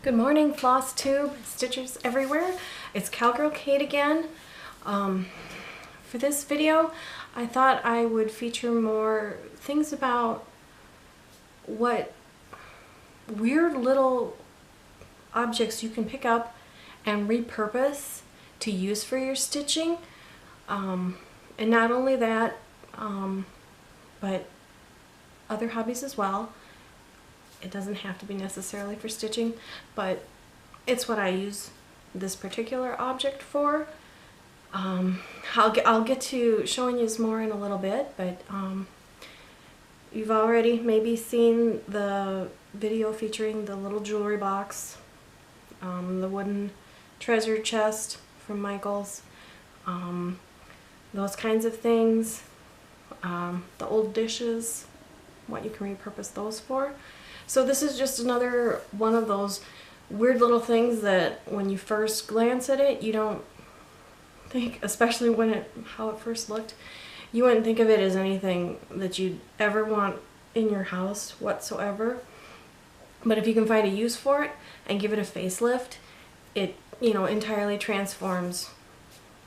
Good morning, Flosstube, stitchers everywhere. It's Cowgirl Kate again. For this video, I thought I would feature more things about what weird little objects you can pick up and repurpose to use for your stitching. And not only that, but other hobbies as well. It doesn't have to be necessarily for stitching, but it's what I use this particular object for. I'll get to showing you more in a little bit, but you've already maybe seen the video featuring the little jewelry box, the wooden treasure chest from Michael's, those kinds of things, the old dishes, what you can repurpose those for. So this is just another one of those weird little things that when you first glance at it, you don't think, especially when how it first looked, you wouldn't think of it as anything that you'd ever want in your house whatsoever. But if you can find a use for it and give it a facelift, it, entirely transforms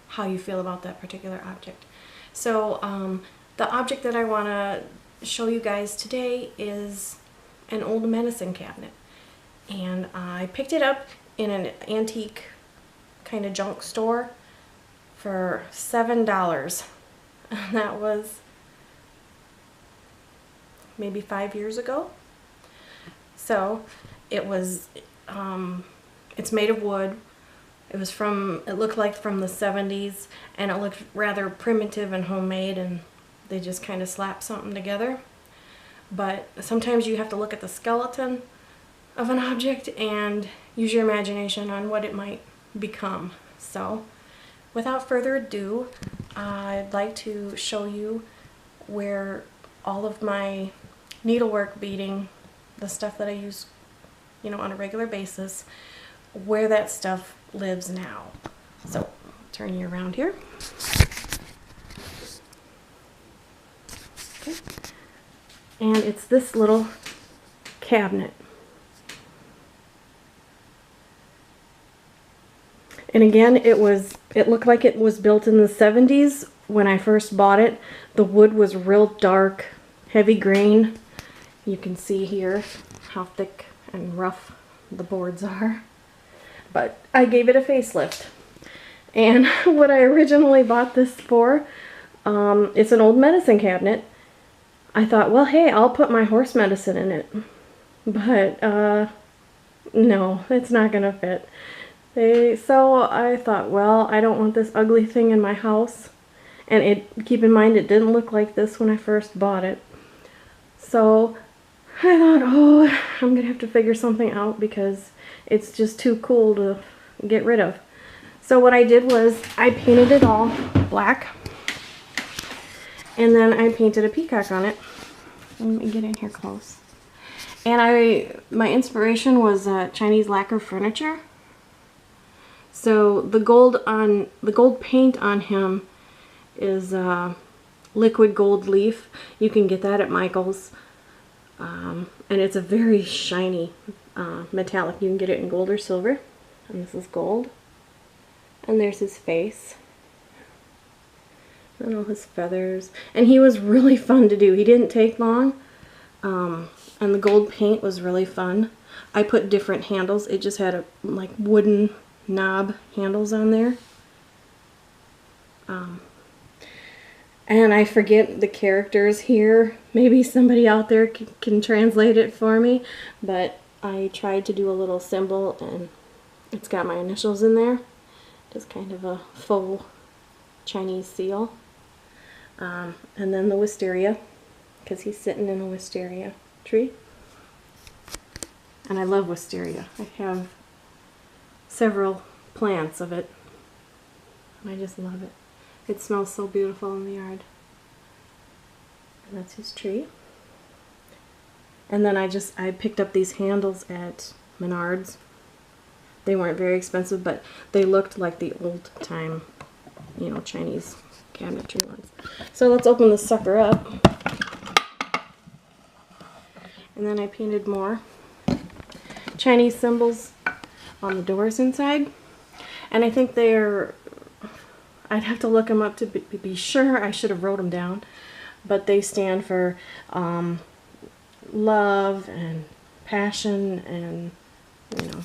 how you feel about that particular object. So the object that I want to show you guys today is an old medicine cabinet, and I picked it up in an antique kind of junk store for $7. And that was maybe 5 years ago. So it was it's made of wood. It looked like from the 70s, and it looked rather primitive and homemade, and they just kind of slapped something together. But sometimes you have to look at the skeleton of an object and use your imagination on what it might become. So without further ado, I'd like to show you where all of my needlework beading, the stuff that I use on a regular basis, where that stuff lives now. So turn you around here. Okay. And it's this little cabinet. And again, it looked like it was built in the 70s when I first bought it. The wood was real dark, heavy grain. You can see here how thick and rough the boards are. But I gave it a facelift. And what I originally bought this for, it's an old medicine cabinet. I thought, well, hey, I'll put my horse medicine in it. But, no, it's not going to fit. So I thought, well, I don't want this ugly thing in my house. And keep in mind, it didn't look like this when I first bought it. So I thought, oh, I'm going to have to figure something out because it's just too cool to get rid of. So what I did was I painted it all black. And then I painted a peacock on it. Let me get in here close. And my inspiration was Chinese lacquer furniture. So the gold paint on him is liquid gold leaf. You can get that at Michael's. And it's a very shiny metallic. You can get it in gold or silver. And this is gold. And there's his face. And all his feathers. And he was really fun to do. He didn't take long. And the gold paint was really fun. I put different handles. It just had like wooden knob handles on there. And I forget the characters here. Maybe somebody out there can translate it for me. But I tried to do a little symbol, and it's got my initials in there. Just kind of a faux Chinese seal. And then the wisteria, because he's sitting in a wisteria tree. And I love wisteria. I have several plants of it. And I just love it. It smells so beautiful in the yard. And that's his tree. And then I picked up these handles at Menards. They weren't very expensive, but they looked like the old time, Chinese cabinetry ones. So let's open this sucker up. And then I painted more Chinese symbols on the doors inside. And I think they're, I'd have to look them up to be sure. I should have wrote them down. But they stand for love and passion and, you know,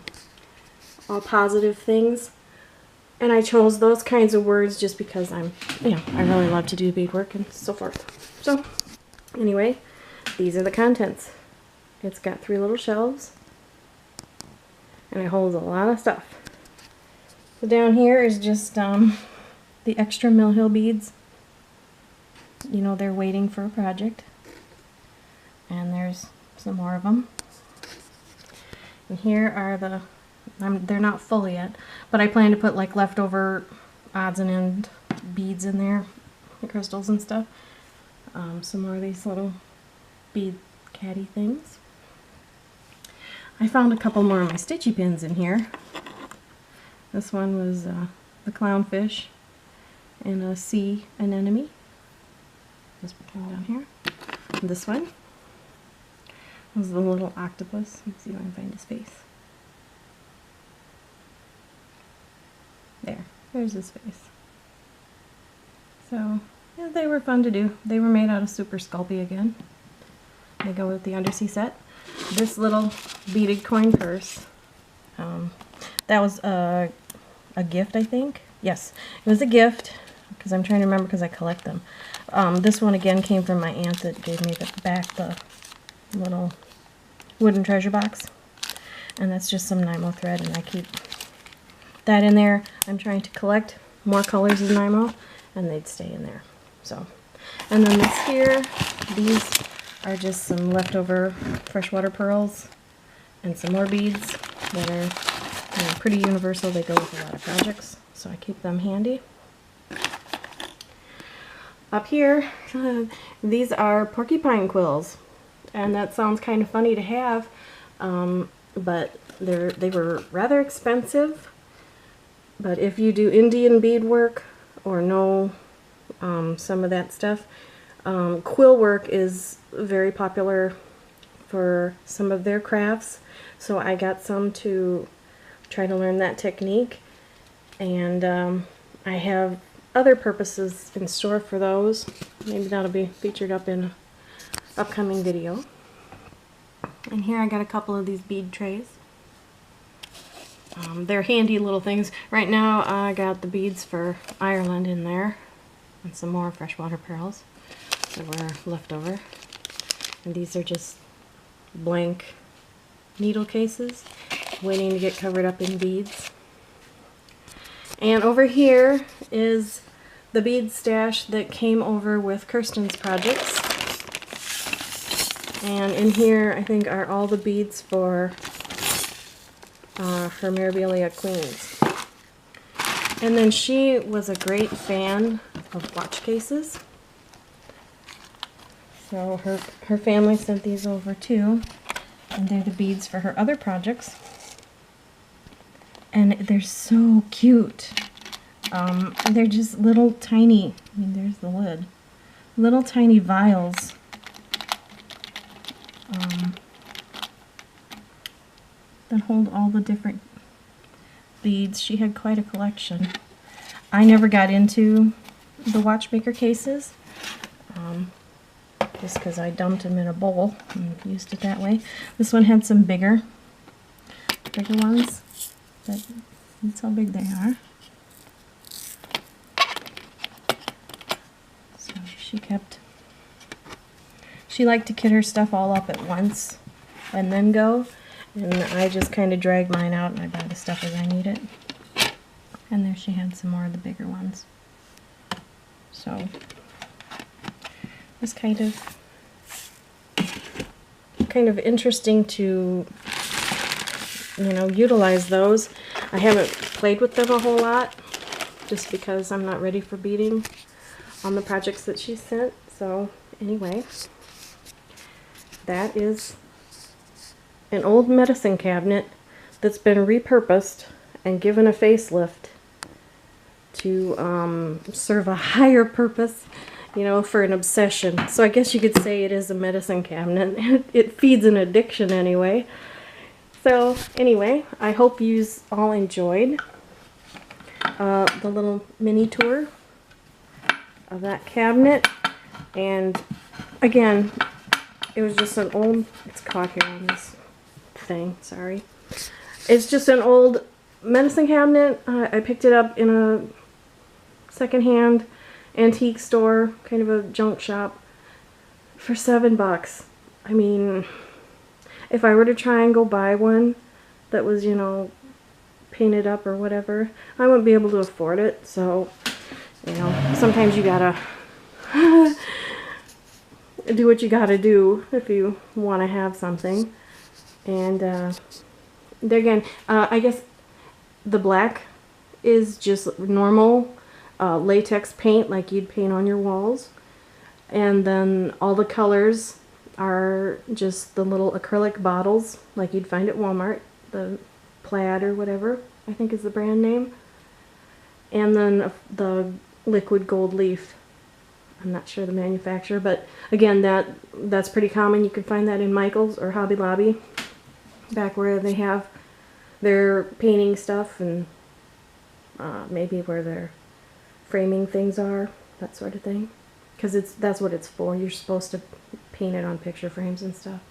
all positive things. And I chose those kinds of words just because I'm, you know, I really love to do beadwork and so forth. So, anyway, these are the contents. It's got 3 little shelves. And it holds a lot of stuff. So down here is just the extra Mill Hill beads. You know, they're waiting for a project. And there's some more of them. And here are the, they're not full yet, but I plan to put like leftover odds and end beads in there, the crystals and stuff. Some more of these little bead caddy things. I found a couple more of my stitchy pins in here. This one was the clownfish and a sea anemone. Just put them down here. And this one was the little octopus. Let's see if I can find his face. There's his face. So, yeah, they were fun to do. They were made out of Super Sculpey again. They go with the undersea set. This little beaded coin purse, that was a gift, I think. Yes, it was a gift, because I'm trying to remember because I collect them. This one again came from my aunt that gave me the little wooden treasure box. And that's just some Nymo thread, and I keep that in there. I'm trying to collect more colors of Nymo, and they'd stay in there. So, and then this here, these are just some leftover freshwater pearls and some more beads that are, you know, pretty universal. They go with a lot of projects, so I keep them handy. Up here, these are porcupine quills, and that sounds kind of funny to have, but they were rather expensive. But if you do Indian beadwork or know some of that stuff, quill work is very popular for some of their crafts. So I got some to try to learn that technique, and I have other purposes in store for those. Maybe that'll be featured up in an upcoming video. And here I got a couple of these bead trays. They're handy little things. Right now I got the beads for Ireland in there and some more freshwater pearls that were left over. And these are just blank needle cases waiting to get covered up in beads. And over here is the bead stash that came over with Kirsten's projects. And in here I think are all the beads for her Mirabilia Queens. And then she was a great fan of watch cases. So her family sent these over too. And they're the beads for her other projects. And they're so cute. They're just little tiny, I mean, there's the lid. Little tiny vials. That hold all the different beads. She had quite a collection. I never got into the watchmaker cases, just because I dumped them in a bowl and used it that way. This one had some bigger ones. That's how big they are. So she liked to kit her stuff all up at once and then go. And I just kind of drag mine out and I buy the stuff as I need it. And there she had some more of the bigger ones. So it's kind of interesting to, you know, utilize those. I haven't played with them a whole lot just because I'm not ready for beading on the projects that she sent. So anyway, that is an old medicine cabinet that's been repurposed and given a facelift to serve a higher purpose, you know, for an obsession. So I guess you could say it is a medicine cabinet. It feeds an addiction anyway. So anyway, I hope you all enjoyed the little mini tour of that cabinet. And again, it was just an old, it's caught here on this thing, sorry. It's just an old medicine cabinet. I picked it up in a secondhand antique store, kind of a junk shop, for $7. I mean, if I were to try and go buy one that was, you know, painted up or whatever, I wouldn't be able to afford it. So, you know, sometimes you gotta do what you gotta do if you want to have something. And again, I guess the black is just normal latex paint like you'd paint on your walls. And then all the colors are just the little acrylic bottles like you'd find at Walmart, the Plaid or whatever I think is the brand name. And then the liquid gold leaf. I'm not sure the manufacturer, but again, that's pretty common. You can find that in Michael's or Hobby Lobby, back where they have their painting stuff, and maybe where their framing things are, that sort of thing. Because that's what it's for. You're supposed to paint it on picture frames and stuff.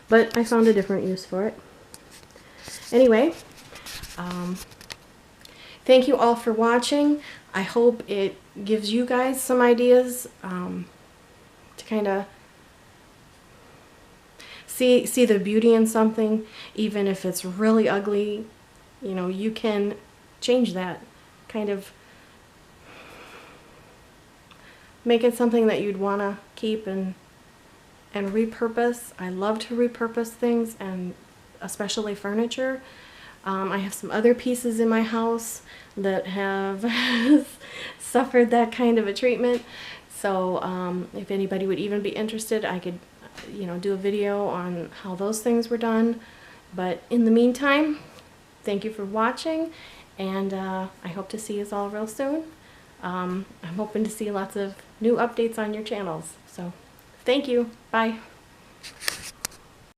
But I found a different use for it. Anyway, thank you all for watching. I hope it gives you guys some ideas to kind of see the beauty in something, even if it's really ugly. You know, you can change that, kind of make it something that you'd want to keep and repurpose. I love to repurpose things, and especially furniture. I have some other pieces in my house that have suffered that kind of a treatment. So if anybody would even be interested, I could, you know, do a video on how those things were done. But in the meantime, thank you for watching, and I hope to see you all real soon. I'm hoping to see lots of new updates on your channels. So thank you. Bye.